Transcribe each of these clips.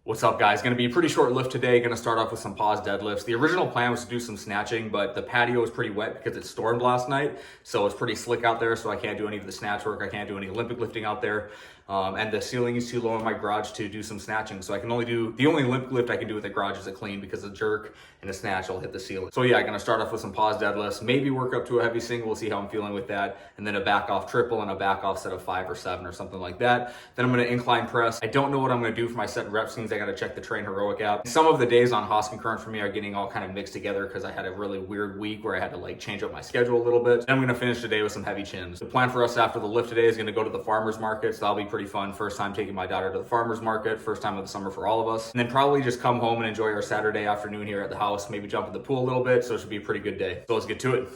What's up, guys? Gonna be a pretty short lift today. Gonna start off with some pause deadlifts. The original plan was to do some snatching, but the patio is pretty wet because it stormed last night. So it's pretty slick out there, so I can't do any of the snatch work. I can't do any Olympic lifting out there. And the ceiling is too low in my garage to do some snatching. So I can only do, the only Olympic lift I can do with the garage is a clean because a jerk and a snatch will hit the ceiling. So yeah, I'm gonna start off with some pause deadlifts, maybe work up to a heavy single, we'll see how I'm feeling with that. And then a back off triple and a back off set of 5 or 7 or something like that. Then I'm gonna incline press. I don't know what I'm gonna do for my set rep schemes. I gotta check the Train Heroic app. Some of the days on Haas Concurrent for me are getting all kind of mixed together because I had a really weird week where I had to like change up my schedule a little bit. Then I'm gonna finish today with some heavy chins. The plan for us after the lift today is gonna go to the farmer's market. So that'll be pretty fun. First time taking my daughter to the farmer's market, first time of the summer for all of us. And then probably just come home and enjoy our Saturday afternoon here at the house, maybe jump in the pool a little bit. So it should be a pretty good day. So let's get to it.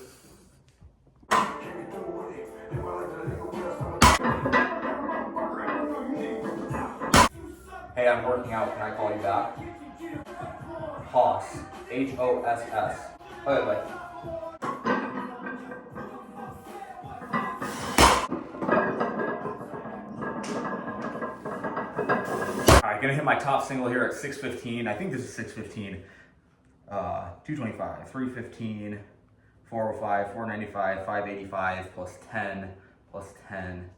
Hey, I'm working out. Can I call you back? Hoss. H-O-S-S. Okay, bye. Alright, gonna hit my top single here at 615. I think this is 615. 225, 315, 405, 495, 585, plus 10, plus 10,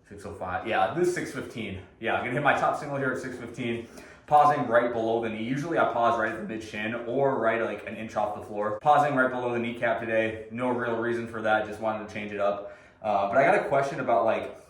605. Yeah, this is 615. Yeah, I'm gonna hit my top single here at 615. Pausing right below the knee. Usually I pause right at the mid shin or right like an inch off the floor. Pausing right below the kneecap today. No real reason for that. Just wanted to change it up. But I got a question about like,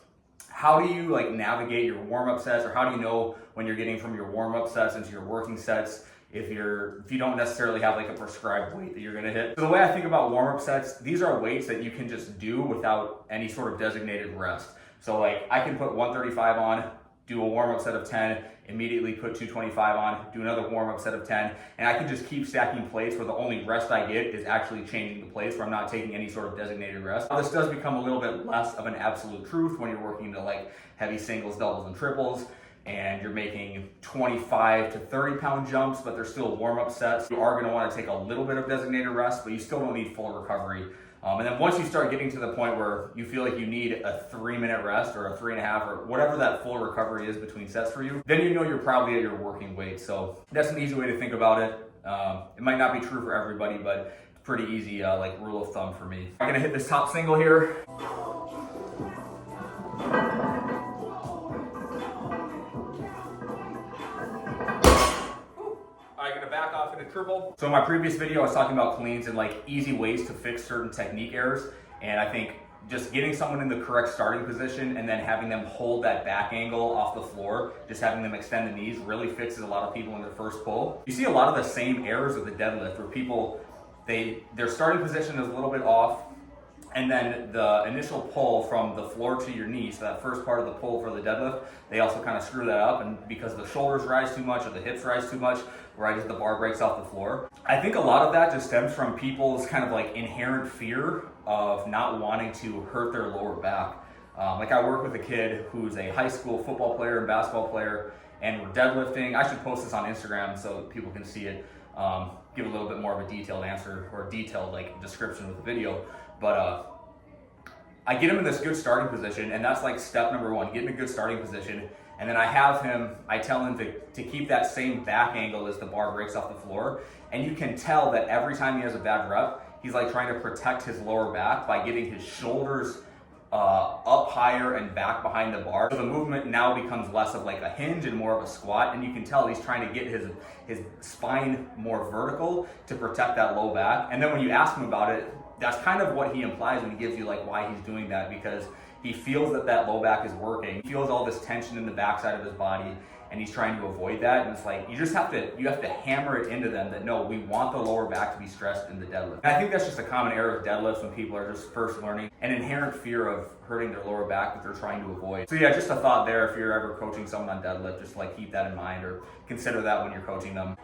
how do you like navigate your warm-up sets, or how do you know when you're getting from your warm-up sets into your working sets if you don't necessarily have like a prescribed weight that you're gonna hit? So the way I think about warm-up sets, these are weights that you can just do without any sort of designated rest. So like I can put 135 on, do a warm-up set of 10, immediately put 225 on, do another warm-up set of 10, and I can just keep stacking plates where the only rest I get is actually changing the plates, where I'm not taking any sort of designated rest. Now, this does become a little bit less of an absolute truth when you're working to like heavy singles, doubles, and triples, and you're making 25 to 30 pound jumps, but they're still warm-up sets. You are gonna wanna take a little bit of designated rest, but you still don't need full recovery. And then once you start getting to the point where you feel like you need a 3-minute rest or a 3.5 or whatever that full recovery is between sets for you, then you know you're probably at your working weight. So that's an easy way to think about it. It might not be true for everybody, but it's pretty easy like rule of thumb for me. I'm gonna hit this top single here. I'm gonna back off into triple. So in my previous video, I was talking about cleans and like easy ways to fix certain technique errors. And I think just getting someone in the correct starting position and then having them hold that back angle off the floor, just having them extend the knees really fixes a lot of people in their first pull. You see a lot of the same errors with the deadlift where people, their starting position is a little bit off, and then the initial pull from the floor to your knee, so that first part of the pull for the deadlift, they also kind of screw that up, and because the shoulders rise too much or the hips rise too much, right as the bar breaks off the floor. I think a lot of that just stems from people's kind of like inherent fear of not wanting to hurt their lower back. Like I work with a kid who's a high school football player and basketball player, and we're deadlifting. I should post this on Instagram so people can see it. Give a little bit more of a detailed answer or detailed like description with the video. But I get him in this good starting position, and that's like step number 1, get in a good starting position. And then I tell him to keep that same back angle as the bar breaks off the floor. And you can tell that every time he has a bad rep, he's like trying to protect his lower back by getting his shoulders up higher and back behind the bar. So the movement now becomes less of like a hinge and more of a squat, and you can tell he's trying to get his spine more vertical to protect that low back. And then when you ask him about it, that's kind of what he implies when he gives you like why he's doing that, because he feels that low back is working. He feels all this tension in the backside of his body, and he's trying to avoid that. And it's like, you have to hammer it into them that no, we want the lower back to be stressed in the deadlift. And I think that's just a common error of deadlifts when people are just first learning, an inherent fear of hurting their lower back that they're trying to avoid. So yeah, just a thought there. If you're ever coaching someone on deadlift, just like keep that in mind or consider that when you're coaching them.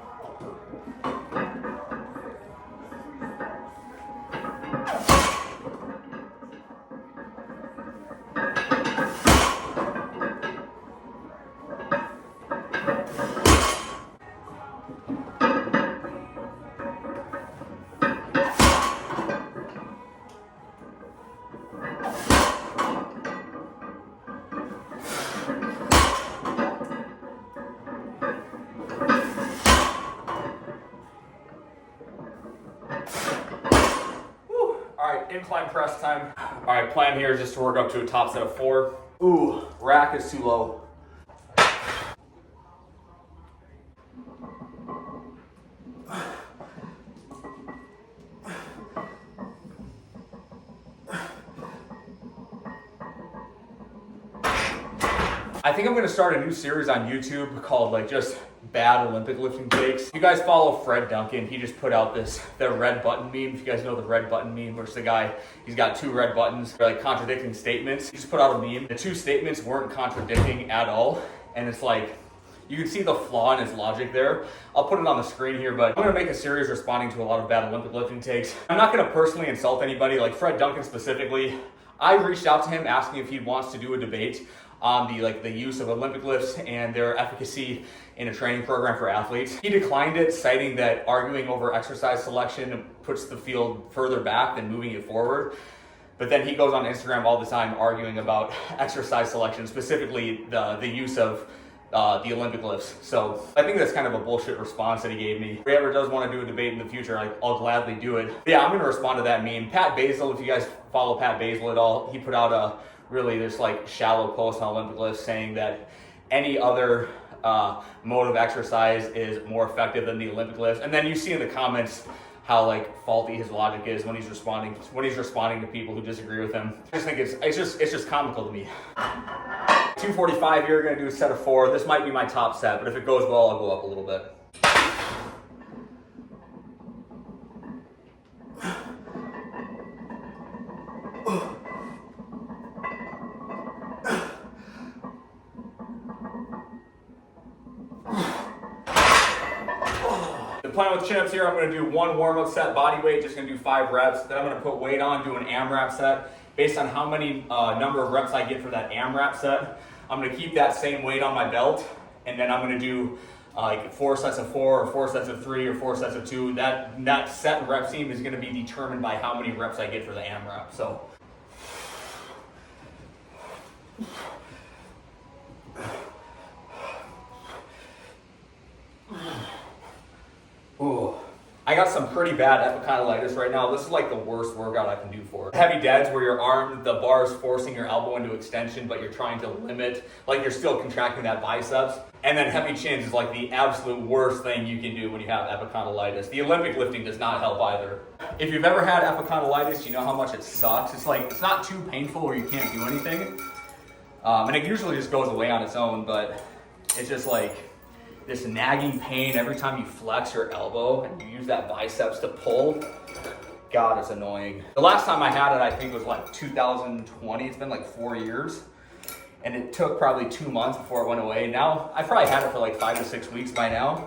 incline press time. All right, plan here is just to work up to a top set of 4. Ooh, rack is too low. I think I'm gonna start a new series on YouTube called like just bad Olympic lifting takes. If you guys follow Fred Duncan, he just put out the red button meme. If you guys know the red button meme, where it's the guy, he's got 2 red buttons. They're like contradicting statements. He just put out a meme. The 2 statements weren't contradicting at all. And it's like, you can see the flaw in his logic there. I'll put it on the screen here, but I'm gonna make a series responding to a lot of bad Olympic lifting takes. I'm not gonna personally insult anybody, like Fred Duncan specifically. I reached out to him asking if he wants to do a debate on the use of Olympic lifts and their efficacy in a training program for athletes. He declined it, citing that arguing over exercise selection puts the field further back than moving it forward. But then he goes on Instagram all the time arguing about exercise selection, specifically the use of the Olympic lifts. So I think that's kind of a bullshit response that he gave me. If he ever does want to do a debate in the future, I'll gladly do it. But yeah, I'm gonna respond to that meme. Pat Basil, if you guys follow Pat Basil at all, he put out a really this like shallow post on Olympic lifts saying that any other mode of exercise is more effective than the Olympic lifts. And then you see in the comments how like faulty his logic is when he's responding to people who disagree with him. I just think it's just comical to me. 245 here, gonna do a set of 4. This might be my top set, but if it goes well, I'll go up a little bit. The plan with chin-ups here, I'm gonna do 1 warm-up set, body weight, just gonna do 5 reps. Then I'm gonna put weight on, do an AMRAP set. Based on how many number of reps I get for that AMRAP set, I'm gonna keep that same weight on my belt, and then I'm gonna do like 4 sets of 4, or 4 sets of 3, or 4 sets of 2. That set rep team is gonna be determined by how many reps I get for the AMRAP. So. Ooh. I got some pretty bad epicondylitis right now. This is like the worst workout I can do for it. Heavy deads where your arm, the bar is forcing your elbow into extension, but you're trying to limit, like you're still contracting that biceps. And then heavy chins is like the absolute worst thing you can do when you have epicondylitis. The Olympic lifting does not help either. If you've ever had epicondylitis, you know how much it sucks. It's like, it's not too painful where you can't do anything. And it usually just goes away on its own, but it's just like, this nagging pain every time you flex your elbow and you use that biceps to pull. God, it's annoying. The last time I had it, I think was like 2020. It's been like 4 years. And it took probably 2 months before it went away. Now, I probably had it for like 5 to 6 weeks by now.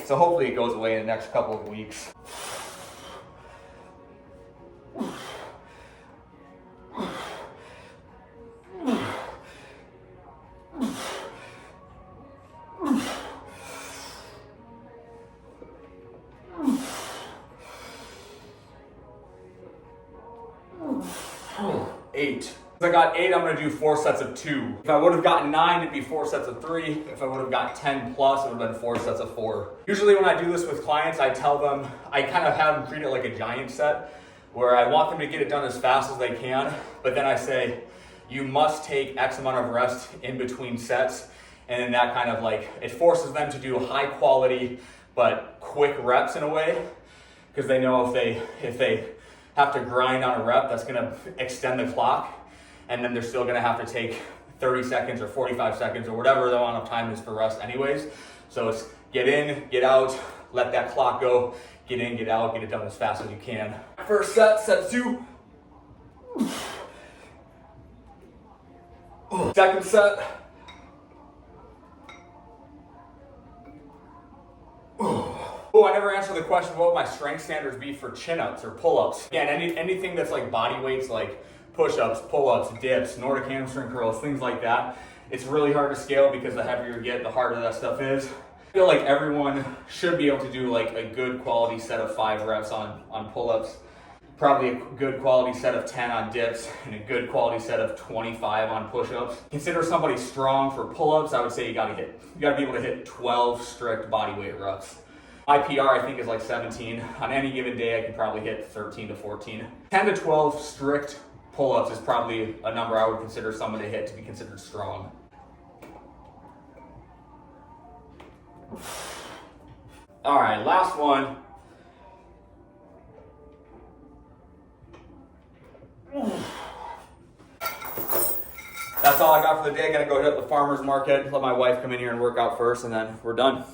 So hopefully it goes away in the next couple of weeks. Eight. If I got 8, I'm gonna do 4 sets of 2. If I would have gotten 9, it'd be 4 sets of 3. If I would have got 10 plus, it would have been 4 sets of 4. Usually when I do this with clients, I tell them, I kind of have them treat it like a giant set, where I want them to get it done as fast as they can, but then I say, you must take X amount of rest in between sets, and then that kind of like, it forces them to do high quality, but quick reps in a way, because they know if they have to grind on a rep, that's gonna extend the clock, and then they're still gonna have to take 30 seconds or 45 seconds or whatever the amount of time is for rest anyways. So it's get in, get out, let that clock go, get in, get out, get it done as fast as you can. First set, set 2. Second set. Oh, I never answered the question, what would my strength standards be for chin-ups or pull-ups? Again, anything that's like body weights, like push-ups, pull-ups, dips, Nordic hamstring curls, things like that. It's really hard to scale because the heavier you get, the harder that stuff is. I feel like everyone should be able to do like a good quality set of 5 reps on pull-ups, probably a good quality set of 10 on dips, and a good quality set of 25 on push-ups. Consider somebody strong for pull-ups. I would say you gotta be able to hit 12 strict body weight reps. My PR, I think, is like 17. On any given day, I could probably hit 13 to 14. 10 to 12 strict pull-ups is probably a number I would consider someone to hit to be considered strong. All right, last one. That's all I got for the day. I gotta go hit up the farmer's market, let my wife come in here and work out first, and then we're done.